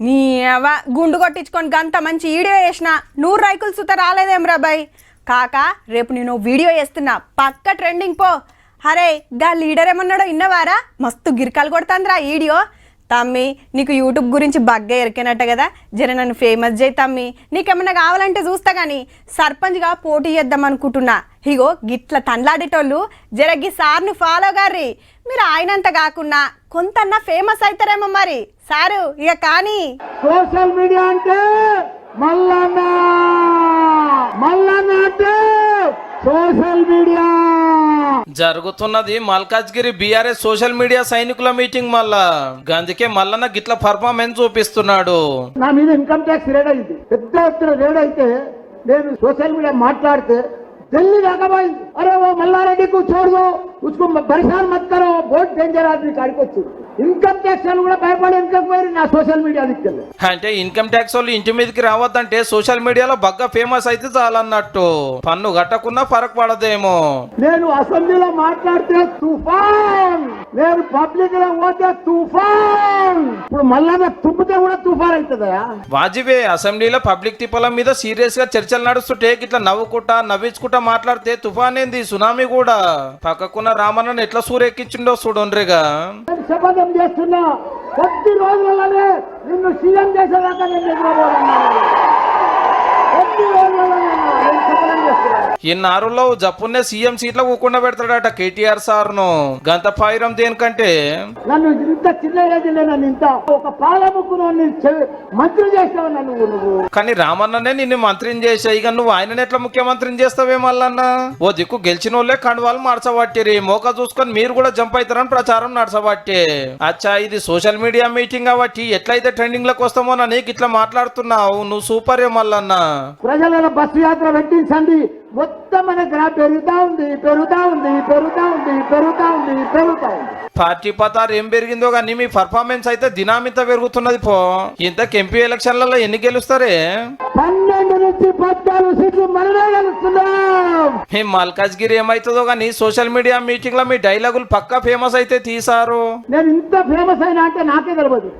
నీ గుండు కొట్టించుకొని గంత మంచి వీడియో చేసిన 100 రైకులు సుత రాలేదేం రాబాయ్ కాక రేపు నేను వీడియో చేస్తున్నా పక్క ట్రెండింగ్ పో. అరే గా లీడర్ ఏమన్నాడో ఇన్నవారా మస్తు గిరికాలు కొడుతుందిరా వీడియో. తమ్మి నీకు యూట్యూబ్ గురించి బగ్గా ఎరికినట్ట కదా, జర నన్ను ఫేమస్ చేయి తమ్మి, నీకేమన్నా కావాలంటే చూస్తా కానీ సర్పంచ్గా పోటీ చేద్దాం అనుకుంటున్నా. ఇగో గిట్ల తండ్లాడేటోళ్ళు జరగి సార్ను ఫాలో గారి, మీరు ఆయనంత కాకుండా కొంతన్నా ఫేమస్ అవుతారేమో మరి సారు. ఇక కానీ సోషల్ మీడియా అంటే మల్లన్న అంటే సోషల్ మీడియా. జరుగుతున్నది మల్కాజ్గిరి బీఆర్ఎస్ సోషల్ మీడియా సైనికుల మీటింగ్. మళ్ళా అందుకే మల్లన్న గిట్ల పర్ఫార్మెన్స్ చూపిస్తున్నాడు. నా మీద ఇన్కమ్ ట్యాక్స్ రేడ్ అయింది, పెద్ద ఎత్తున రేడ్ అయితే నేను సోషల్ మీడియా మాట్లాడితే दिल्ली जाकर भाई अरे वो मल्लारेड्डी को छोड़ दो, उसको परेशान मत करो, बहुत डेंजर आदमी काड़को. ఇన్కమ్ ట్యాక్స్ వాళ్ళు కూడా భయపడి ఇన్కమ్ పోయి నా సోషల్ మీడియా దిక్కెళ్ళి. అంటే ఇన్కమ్ ట్యాక్స్ వాళ్ళు ఇంటి మీదకి రావద్దంటే సోషల్ మీడియాలో బాగా ఫేమస్ అయితే చాలన్నట్టు, పన్ను కట్టకున్నా ఫరక్ పడదేమో. నేను అసెంబ్లీలో మాట్లాడితే తుఫాన్, నేను పబ్లిక్ లో పోతే తుఫాన్. ఇప్పుడు మళ్ళా తుప్పితే కూడా తుఫాన్ అవుతుందా? వాజిబే అసెంబ్లీలో పబ్లిక్ తిప్పల మీద సీరియస్ గా చర్చలు నడుస్తుంటే ఇట్లా నవ్వుకుంటా నవ్వించుకుంటా మాట్లాడితే తుఫాన్ ఏంది సునామీ కూడా. పక్కకున్న రామన్నను ఎట్లా సూరెక్కించిండో చూడండిగా. శపథం చేస్తున్నా కొద్ది రోజులలోనే నిన్ను సీఎం చేసేదాకా నేను నిద్రపోతున్నాను. కొద్ది రోజులలోనే నేను శపథం చేస్తున్నా. ఇన్నారులో జప్పున్నే సీఎం సీట్లో కూకుండా పెడతాడట కేటీఆర్ సార్ ను. గంత పాయిరం దేనికంటే నన్ను ఇంత చిన్న ఏజ్లో నన్ను ఇంత ఒక పాలముక్కును మంత్రి చేస్తావు నువ్వు. కానీ రామన్ననే నిన్ను మంత్రిని చేసాయి, ఇక నువ్వు ఆయన ఎట్లా ముఖ్యమంత్రిని చేస్తావే మల్లన్న? ఓ దిక్కు గెలిచిన వాళ్ళే కండువాలు మార్చబట్టిరి, మోక చూసుకొని మీరు కూడా జంప్ అవుతారని ప్రచారం నడచబట్టే. అచ్చా ఇది సోషల్ మీడియా మీటింగ్ కాబట్టి ఎట్లయితే ట్రెండింగ్ లకు వస్తామో నీకు ఇట్లా మాట్లాడుతున్నావు, నువ్వు సూపర్ ఏ మల్లన్న. ప్రజల బస్సు యాత్ర పెట్టించండి, మొత్తం మన గ్రాఫ్ పెరుగుతా ఉంది. పార్టీ పతారు ఏం పెరిగిందో కానీ మీ పర్ఫార్మెన్స్ అయితే దినామింత పెరుగుతున్నది పో. ఇంతకు ఎంపీ ఎలక్షన్లలో ఎన్ని గెలుస్తారే? 12 నుంచి 14 సీట్లు మనమే గెలుస్తున్నాం. మీ మల్కాజ్గిరి ఏమైతుందో కానీ సోషల్ మీడియా మీటింగ్ లో మీ డైలాగులు పక్కా ఫేమస్ అయితే తీసారు. నేను ఇంత ఫేమస్ అయినా అంటే నాకే తెలియదు.